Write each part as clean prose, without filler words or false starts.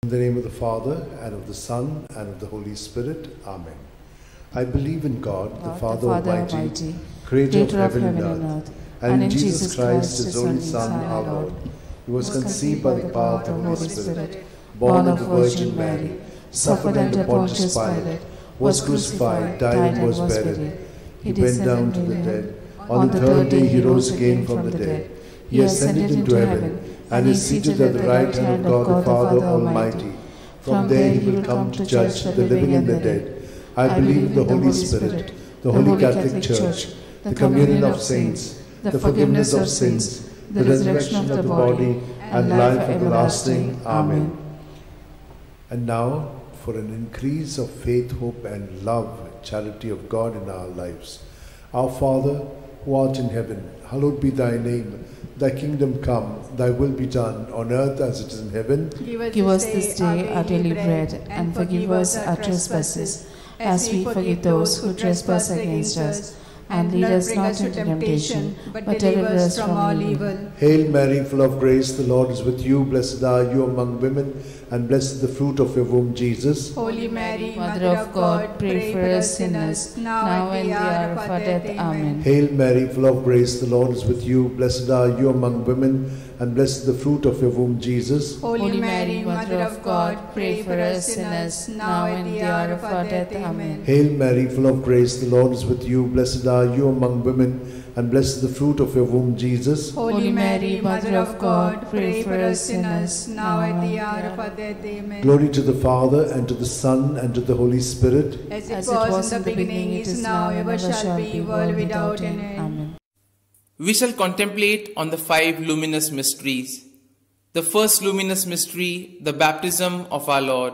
In the name of the Father, and of the Son, and of the Holy Spirit. Amen. I believe in God, the Father Almighty, creator of heaven and earth, and in Jesus Christ, his only Son, our Lord, who was conceived by the power of the Holy Spirit, born of the Virgin Mary, suffered under Pontius Pilate, was crucified, died, and was buried. He went down to the dead. On the third day he rose again from the dead. He ascended into heaven, and is seated at the right hand of God the Father Almighty. From there he will come to judge the living and the dead. I believe in the Holy Spirit, the Holy Catholic Church, the communion of saints, the forgiveness of sins, the resurrection of the body, and life everlasting. Amen. And now, for an increase of faith, hope, and love, charity of God in our lives. Our Father, who art in heaven, hallowed be thy name. Thy kingdom come, thy will be done, on earth as it is in heaven. Give us this day our daily bread, and forgive us our trespasses, as we forgive those who trespass against us. And lead us not into temptation, but deliver us from all evil. Hail Mary, full of grace, the Lord is with you. Blessed are you among women, and blessed is the fruit of your womb, Jesus. Holy Mary, Mother of God, pray for us sinners, now and the hour of our death. Amen. Hail Mary, full of grace, the Lord is with you. Blessed are you among women, and blessed is the fruit of your womb, Jesus. Holy Mary, Mother of God, pray for us sinners, now and the hour of our death. Amen. Hail Mary, full of grace, the Lord is with you. Blessed are you among women, and blessed is the fruit of your womb, Jesus. Holy Mary, Mother of God, pray for us sinners, now and the hour of our death. Amen. Glory to the Father, and to the Son, and to the Holy Spirit. As it was in the beginning, it is now, ever shall be, world without end. Amen. We shall contemplate on the 5 luminous mysteries. The first luminous mystery, the baptism of our Lord.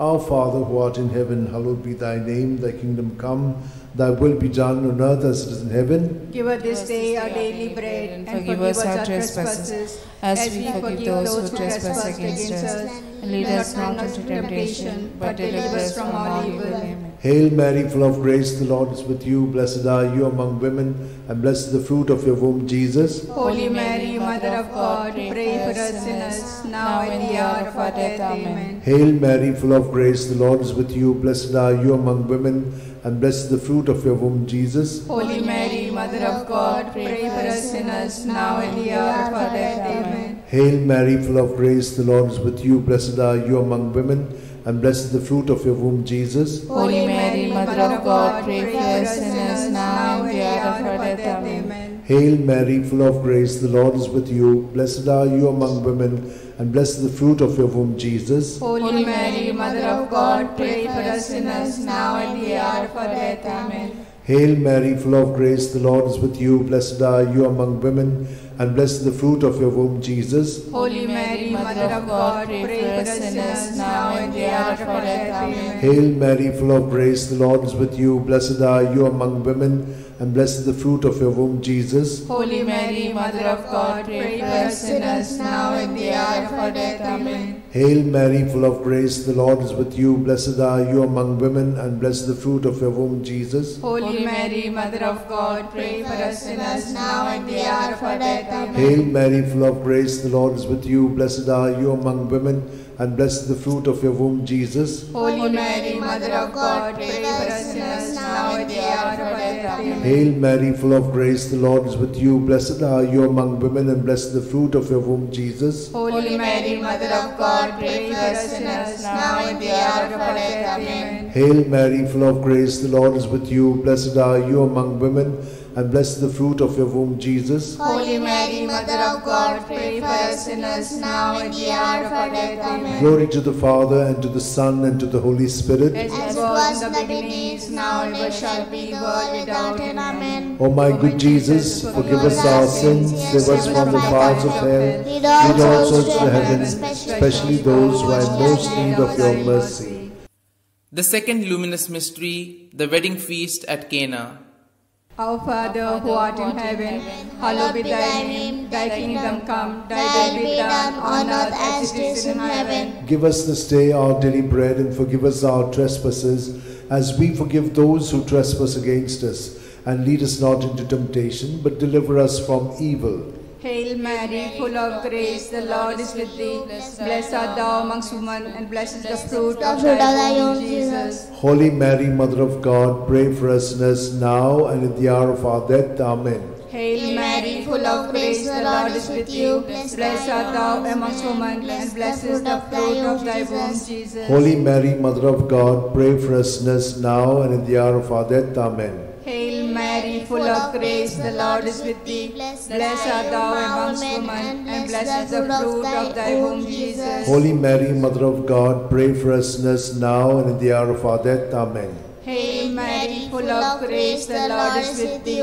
Our Father, who art in heaven, hallowed be thy name. Thy kingdom come, thy will be done on earth as it is in heaven. Give us this day our daily bread, and forgive us our trespasses, as we forgive those who trespass against us. And lead us not into temptation, but deliver us from all evil. Amen. Hail Mary, full of grace, the Lord is with you. Blessed are you among women, and blessed is the fruit of your womb, Jesus. Holy Mary, Mother of God, pray for us sinners, now and the hour of our death. Amen. Hail Mary, full of grace, the Lord is with you. Blessed are you among women, and blessed is the fruit of your womb, Jesus. Holy Mary, Mother of God, pray for us sinners, now and the hour of our death. Amen. Hail Mary, full of grace, the Lord is with you. Blessed are you among women, and blessed is the fruit of your womb, Jesus. Holy Mary, Mother of God, pray for us sinners, now and the hour of our death. Amen. Hail Mary, full of grace, the Lord is with you. Blessed are you among women, and blessed is the fruit of your womb, Jesus. Holy Mary, Mother of God, pray for us sinners, now and the hour of our death. Amen. Hail Mary, full of grace, the Lord is with you. Blessed are you among women, and blessed is the fruit of your womb, Jesus. Holy Mary, Mother of God, pray for us sinners, now and the hour of our death. Amen. Hail Mary, full of grace, the Lord is with you. Blessed are you among women, and blessed is the fruit of your womb, Jesus. Holy Mary, Mother of God, pray for us sinners, now and the hour of our death. Amen. Hail Mary, full of grace, the Lord is with you. Blessed are you among women, and blessed is the fruit of your womb, Jesus. Holy Mary, Mother of God, pray for us sinners, now and the hour of our death. Amen. Hail Mary, full of grace, the Lord is with you. Blessed are you among women, and blessed is the fruit of your womb, Jesus. Holy Mary, Mother of God, pray for us sinners, now and the hour of our death. Amen. Hail Mary, full of grace, the Lord is with you. Blessed are you among women, and blessed is the fruit of your womb, Jesus. Holy Mary, Mother of God, pray for us sinners, now and the hour of our death. Amen. Hail Mary, full of grace, the Lord is with you. Blessed are you among women, and blessed is the fruit of your womb, Jesus. Holy Mary, Mother of God, pray for us sinners, now and the hour of our death. Amen. Glory to the Father, and to the Son, and to the Holy Spirit. As it was in the beginning, is now, and ever shall be, world without end. Amen. O my good Jesus, forgive us our sins, save us from the fires of hell, lead all souls to heaven, especially those who are in most need of your mercy. The second luminous mystery, the wedding feast at Cana. Our Father, who art in heaven, hallowed be thy name. Thy kingdom come, thy will be done on earth as it is in heaven. Give us this day our daily bread, and forgive us our trespasses, as we forgive those who trespass against us. And lead us not into temptation, but deliver us from evil. Hail Mary, full of grace, the Lord is with thee. Blessed art thou amongst women, and blessed is the fruit of thy womb, Jesus. Holy Mary, Mother of God, pray for us sinners now and at the hour of our death. Amen. Hail Mary, full of grace, the Lord is with you. Blessed art thou amongst women, and blessed is the fruit of thy womb, Jesus. Holy Mary, Mother of God, pray for us sinners now and at the hour of our death. Amen. Hail Mary, full of grace, the Lord is with thee. Blessed art thou amongst women, and blessed is the fruit of thy womb, Jesus. Holy Mary, Mother of God, pray for us sinners now and at the hour of our death. Amen. Hail Mary, full of grace, the Lord is with thee.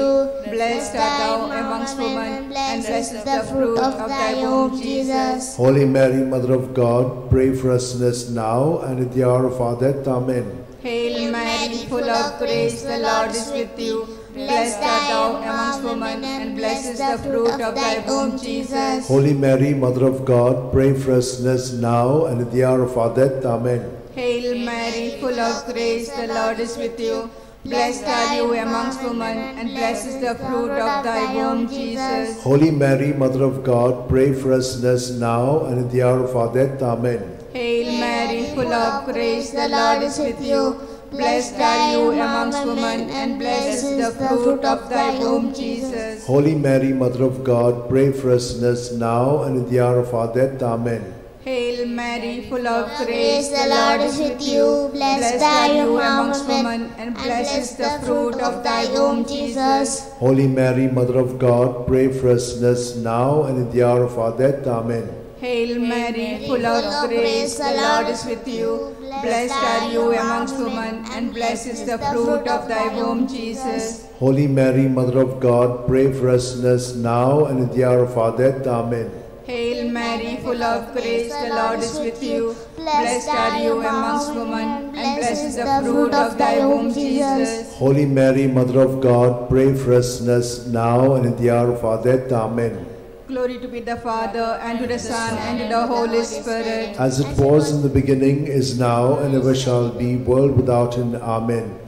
Blessed art thou amongst women, and blessed is the fruit of thy womb, Jesus. Holy Mary, Mother of God, pray for us sinners now and at the hour of our death. Amen. Hail Mary, full of grace, the Lord is with you. Blessed art thou amongst women, and blessed is the fruit of thy womb, Jesus. Holy Mary, Mother of God, pray for us sinners now and at the hour of our death. Amen. Hail Mary, full of grace, the Lord is with you. Blessed are you amongst women, and blessed is the fruit of thy womb, Jesus. Holy Mary, Mother of God, pray for us sinners now and at the hour of our death. Amen. Hail Mary, full of grace, the Lord is with you. Blessed are you amongst women, and blessed is the fruit of thy womb, Jesus. Holy Mary, Mother of God, pray for us sinners now and at the hour of our death. Amen. Hail Mary, full of grace, the Lord is with you. Blessed are you amongst women, and blessed is the fruit of thy womb, Jesus. Holy Mary, Mother of God, pray for us sinners now and at the hour of our death. Amen. Hail Mary, full of grace, the Lord is with you. Blessed are you amongst women, and blessed is the fruit of thy womb, Jesus. Holy Mary, Mother of God, pray for us sinners now and at the hour of our death. Amen. Hail Mary, full of grace, the Lord is with you. Blessed are you amongst women, and blessed is the fruit of thy womb, Jesus. Holy Mary, Mother of God, pray for us sinners now and at the hour of our death. Amen. Glory to be the Father, and to the Son, and to the Holy Spirit. As it was in the beginning, is now, and ever shall be, world without end. Amen.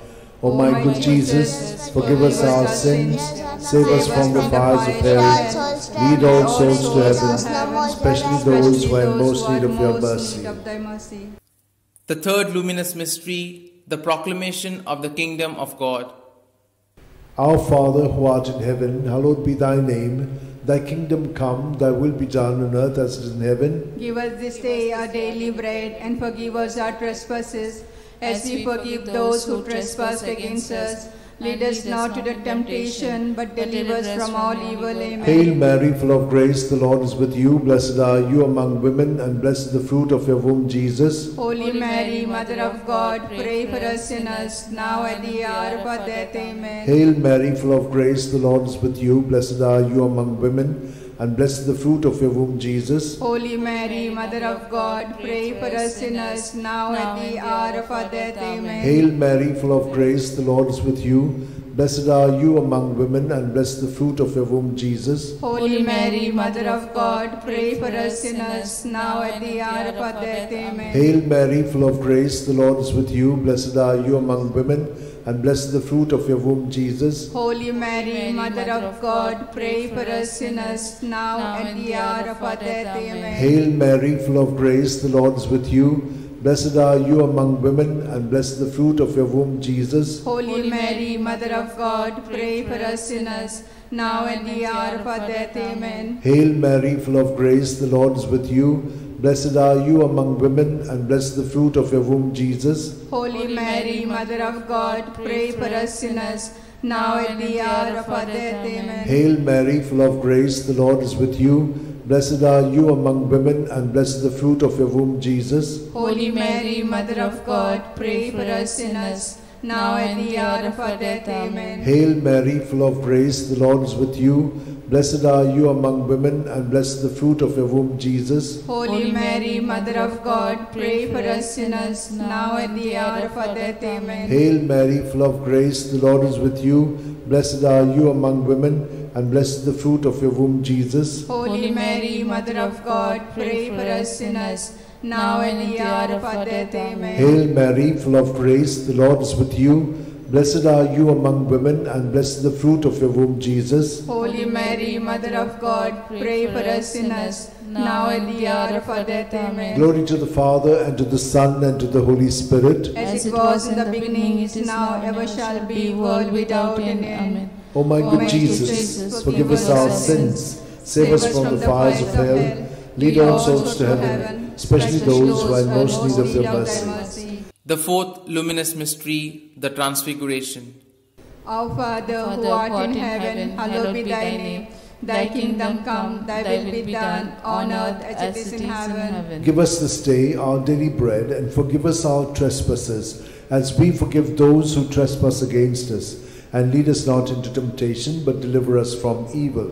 O my good Jesus, forgive us our sins, save us from the fires of hell, lead all souls to heaven, especially those who are in most need of your mercy. The third luminous mystery, the proclamation of the kingdom of God. Our Father, who art in heaven, hallowed be thy name. Thy kingdom come, thy will be done on earth as it is in heaven. Give us this day our daily bread, and forgive us our trespasses, as we forgive those who trespass against us. Lead us not into temptation, but deliver us from all evil. Amen. Hail Mary, full of grace, the Lord is with you. Blessed are you among women, and blessed is the fruit of your womb, Jesus. Holy Mary, Mother of God, pray for us sinners, now at the hour of our death. Amen. Hail Mary, full of grace, the Lord is with you. Blessed are you among women, and blessed is the fruit of your womb, Jesus. Holy Mary, Mother of God, pray for us sinners, now at the hour of our death. Amen. Hail Mary, full of grace, the Lord is with you. Blessed are you among women, and blessed is the fruit of your womb, Jesus. Holy Mary, Mother of God, pray for us sinners, now at the hour of our death. Amen. Hail Mary, full of grace, the Lord is with you. Blessed are you among women, and blessed is the fruit of your womb, Jesus. Holy Mary, Mother of God, pray for us sinners, now at the hour of our death. Amen. Hail Mary, full of grace, the Lord is with you. Blessed are you among women, and blessed is the fruit of your womb, Jesus. Holy Mary, Mother of God, pray for us sinners, now at the hour of our death. Amen. Hail Mary, full of grace, the Lord is with you. Blessed are you among women, and blessed is the fruit of your womb, Jesus. Holy Mary, Mother of God, pray for us sinners, now at the hour of our death. Amen. Hail Mary, full of grace, the Lord is with you. Blessed are you among women, and blessed is the fruit of your womb, Jesus. Holy Mary, Mother of God, pray for us sinners, now at the hour of our death. Amen. Hail Mary, full of grace, the Lord is with you. Blessed are you among women, and blessed is the fruit of your womb, Jesus. Holy Mary, Mother of God, pray for us sinners, now at the hour of our death. Amen. Hail Mary, full of grace, the Lord is with you. Blessed are you among women, and blessed is the fruit of your womb, Jesus. Holy Mary, Mother of God, pray for us sinners, now at the hour of our death. Amen. Hail Mary, full of grace, the Lord is with you. Blessed are you among women, and blessed is the fruit of your womb, Jesus. Holy Mary, Mother of God, pray for us sinners, now and at the hour of our death. Amen. Glory to the Father, and to the Son, and to the Holy Spirit. As it was in the beginning, it is now, ever shall be, world without end. Amen. O my good Jesus, forgive us our sins, save us from the fires of hell, lead all souls to heaven, especially those who are in most need of your mercy. The fourth luminous mystery, the Transfiguration. Our Father, who art in heaven, hallowed be thy name. Thy kingdom come, thy will be done, on earth as it is in heaven. Give us this day our daily bread, and forgive us our trespasses, as we forgive those who trespass against us. And lead us not into temptation, but deliver us from evil.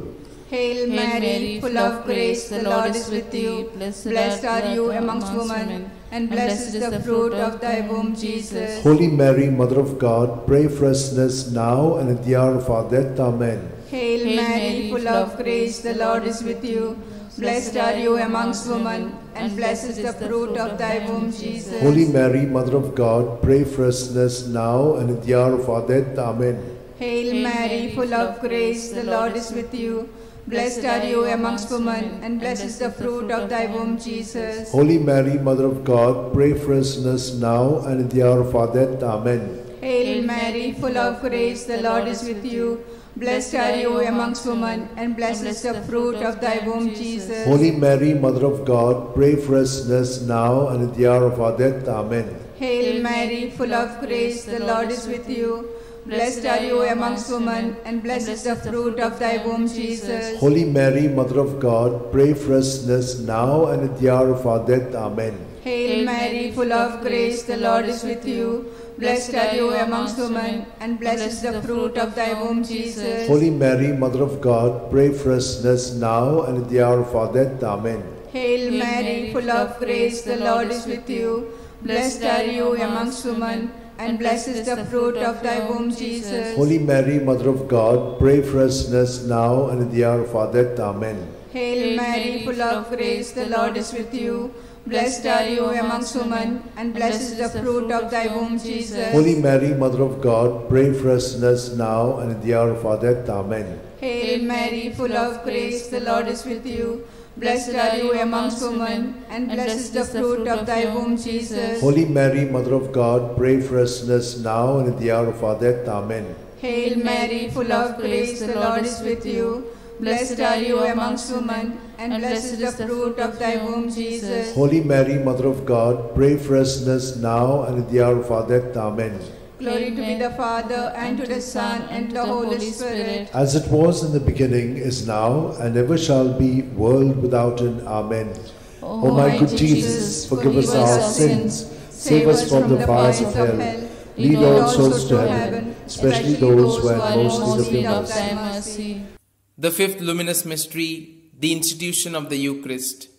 Hail Mary, full of grace, the Lord is with you. Blessed are you amongst women, and blessed is the fruit of thy womb, Jesus. Holy Mary, Mother of God, pray for us sinners now and at the hour of our death. Amen. Hail Mary, full of grace, the Lord is with you. Blessed are you amongst women, and blessed is the fruit of thy womb, Jesus. Holy Mary, Mother of God, pray for us sinners now and at the hour of our death. Amen. Hail Mary, full of grace, the Lord is with you. Blessed are you amongst women, and blessed is the fruit of thy womb, Jesus. Holy Mary, Mother of God, pray for us sinners now and at the hour of our death. Amen. Hail Mary, full of grace, the Lord is with you. Blessed are you amongst women, and blessed is the fruit of thy womb, Jesus. Holy Mary, Mother of God, pray for us sinners now and at the hour of our death. Amen. Hail Mary, full of grace, the Lord is with you. Blessed are you amongst women, and blessed is the fruit of thy womb, Jesus. Holy Mary, Mother of God, pray for us sinners now and at the hour of our death. Amen. Hail Mary, full of grace, the Lord is with you. Blessed are you amongst women, and blessed is the fruit of thy womb, Jesus. Holy Mary, Mother of God, pray for us sinners now and at the hour of our death. Amen. Hail Mary, full of grace, the Lord is with you. Blessed are you amongst women, and blessed is the fruit of thy womb, Jesus. Holy Mary, Mother of God, pray for us sinners now and at the hour of our death. Amen. Hail Mary, full of grace, the Lord is with you. Blessed are you amongst women, and blessed is the fruit of thy womb, Jesus. Holy Mary, Mother of God, pray for us sinners now and at the hour of our death. Amen. Hail Mary, full of grace, the Lord is with you. Blessed are you amongst women, and blessed is the fruit of thy womb, Jesus. Holy Mary, Mother of God, pray for us sinners now and at the hour of our death. Amen. Hail Mary, full of grace, the Lord is with you. Blessed are you amongst women, and blessed is the fruit of thy womb, Jesus. Holy Mary, Mother of God, pray for us sinners now and at the hour of our death. Amen. Glory to be the Father, and to the Son, and to the Holy Spirit. As it was in the beginning, is now, and ever shall be, world without end. Amen. O my good Jesus, forgive us our sins, save us from the fires of hell, lead all souls to heaven, especially those who are most in need of thy mercy. The fifth luminous mystery, the institution of the Eucharist.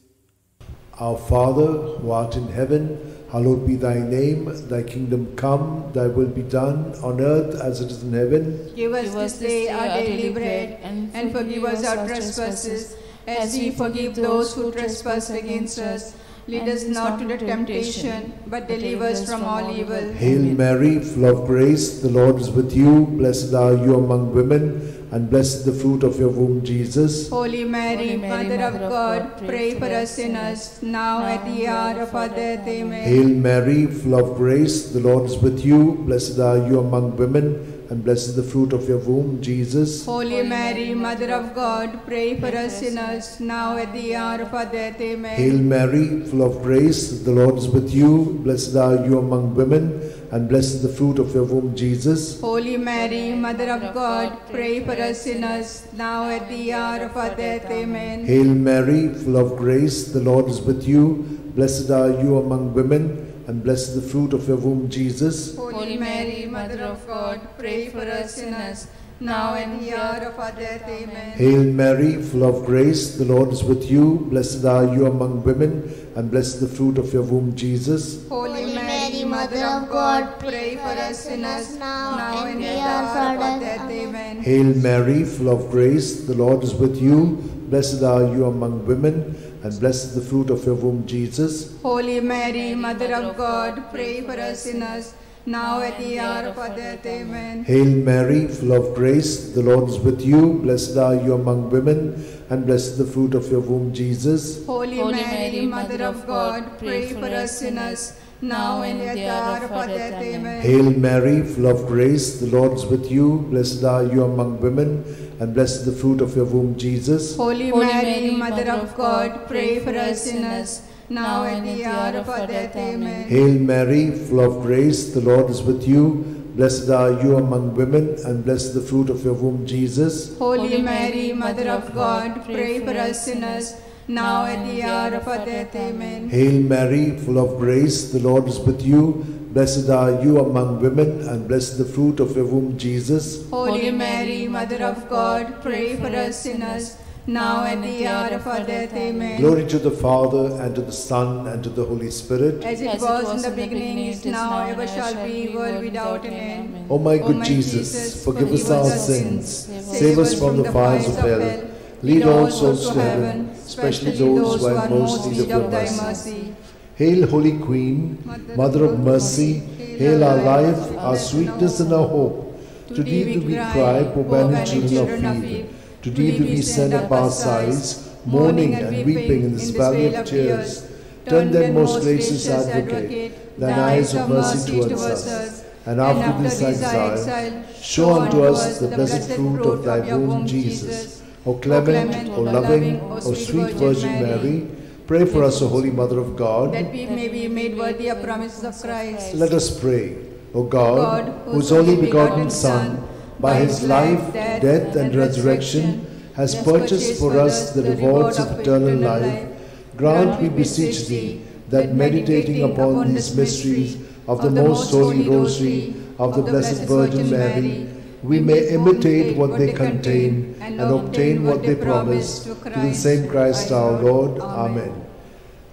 Our Father, who art in heaven, hallowed be thy name. Thy kingdom come, thy will be done on earth as it is in heaven. Give us this day our daily bread, and forgive us our trespasses, as we forgive those who trespass against us. Lead us not into temptation, but deliver us from all evil. Hail Mary, full of grace, the Lord is with you. Blessed are you among women, and blessed is the fruit of your womb, Jesus. Holy Mary, Mother of God, pray for us sinners, now at the hour of our death. Amen. Hail Mary, full of grace, the Lord is with you. Blessed are you among women, and blessed is the fruit of your womb, Jesus. Holy Mary, Mother of God, pray for us sinners, now at the hour of our death. Amen. Hail Mary, full of grace, the Lord is with you. Blessed are you among women, and blessed is the fruit of your womb, Jesus. Holy Mary, Mother of God, pray for us sinners, now at the hour of our death. Amen. Hail Mary, full of grace, the Lord is with you. Blessed are you among women, and blessed is the fruit of your womb, Jesus. Holy Mary, Mother of God, pray for us sinners, now and the hour of our death. Amen. Hail Mary, full of grace, the Lord is with you. Blessed are you among women, and blessed is the fruit of your womb, Jesus. Holy Mary, Mother of God, pray for us sinners, now and the hour of our death. Amen. Hail Mary, full of grace, the Lord is with you. Blessed are you among women, and blessed is the fruit of your womb, Jesus. Holy Mary, Mother of God, pray for us sinners, now at the hour of our death. Amen. Hail Mary, full of grace, the Lord is with you. Blessed are you among women, and blessed the fruit of your womb, Jesus. Holy Mary, Mother of God, pray for us sinners, now and at the hour of our death. Amen. Hail Mary, full of grace, the Lord is with you. Blessed are you among women, and blessed the fruit of your womb, Jesus. Holy Mary, Mother of God, pray for us sinners, now and at the hour of our death. Amen. Hail Mary, full of grace, the Lord is with you. Blessed are you among women, and blessed the fruit of your womb, Jesus. Holy Mary, Mother of God, pray for us sinners, now at the hour of our death. Amen. Hail Mary, full of grace, the Lord is with you. Blessed are you among women, and blessed the fruit of your womb, Jesus. Holy Mary, Mother of God, pray for us sinners, now at the hour of our death. Amen. Glory to the Father, and to the Son, and to the Holy Spirit. As it was in the beginning, is now, ever shall be, world without an end. O my good Jesus, forgive us our sins, save us from the fires of hell, lead all souls to heaven, especially those who are most in need of thy mercy. Hail, Holy Queen, Mother of Mercy, hail our life, our sweetness, and our hope. To thee do we cry, poor banished children of Eve. To thee do we send up our sighs, mourning and weeping in this valley of tears. Turn then, most gracious Advocate, thine eyes of mercy towards us, and after this exile, show unto us the blessed fruit of thy womb, Jesus. O clement, O loving, O sweet Virgin Mary, pray for us, O Holy Mother of God, that we may be made worthy of promises of Christ. Let us pray. O God, whose only begotten Son, by his life, death, and resurrection, has purchased for us the rewards of eternal life, grant, we beseech thee, that meditating upon these mysteries of the most holy rosary of the Blessed Virgin Mary, we may imitate what they contain and obtain what they promise, through the same Christ our Lord. Amen.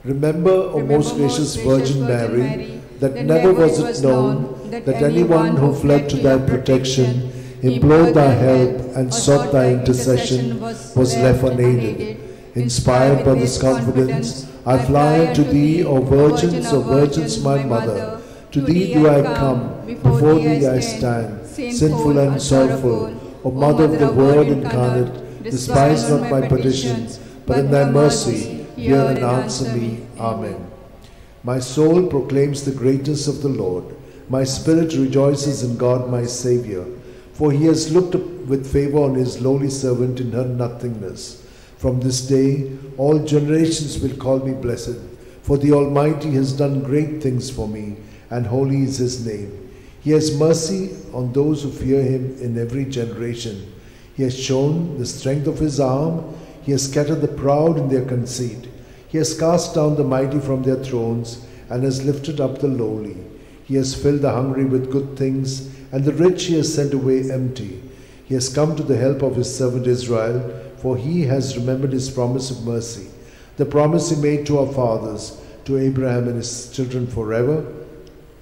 Remember, O most gracious Virgin Mary, that never was it known that anyone who fled to thy protection, implored thy help, and sought thy intercession was left unaided. Inspired by this confidence, I fly unto thee, O Virgins, my Mother. To thee do I come, before thee I stand, sinful and sorrowful. O Mother of the Word incarnate, despise not my petitions, but in thy mercy hear and answer me. Amen. My soul proclaims the greatness of the Lord. My spirit rejoices in God my Saviour, for he has looked with favour on his lowly servant in her nothingness. From this day all generations will call me blessed, for the Almighty has done great things for me, and holy is his name. He has mercy on those who fear him in every generation. He has shown the strength of his arm. He has scattered the proud in their conceit. He has cast down the mighty from their thrones, and has lifted up the lowly. He has filled the hungry with good things, and the rich he has sent away empty. He has come to the help of his servant Israel, for he has remembered his promise of mercy, the promise he made to our fathers, to Abraham and his children forever.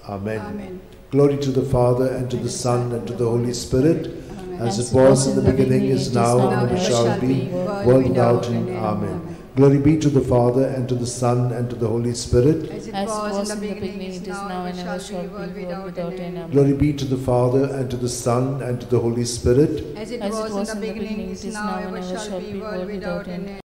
Amen. Amen. Glory to the Father, and to the Son, and to the Holy Spirit, as it was in the beginning, is now, and ever shall be, world without end. Amen. Glory be to the Father, and to the Son, and to the Holy Spirit. As it was in the beginning, it is now, and ever shall be, world without end. Amen. Glory be to the Father, and to the Son, and to the Holy Spirit. As it was in the beginning, it is now, and ever shall be, world without end.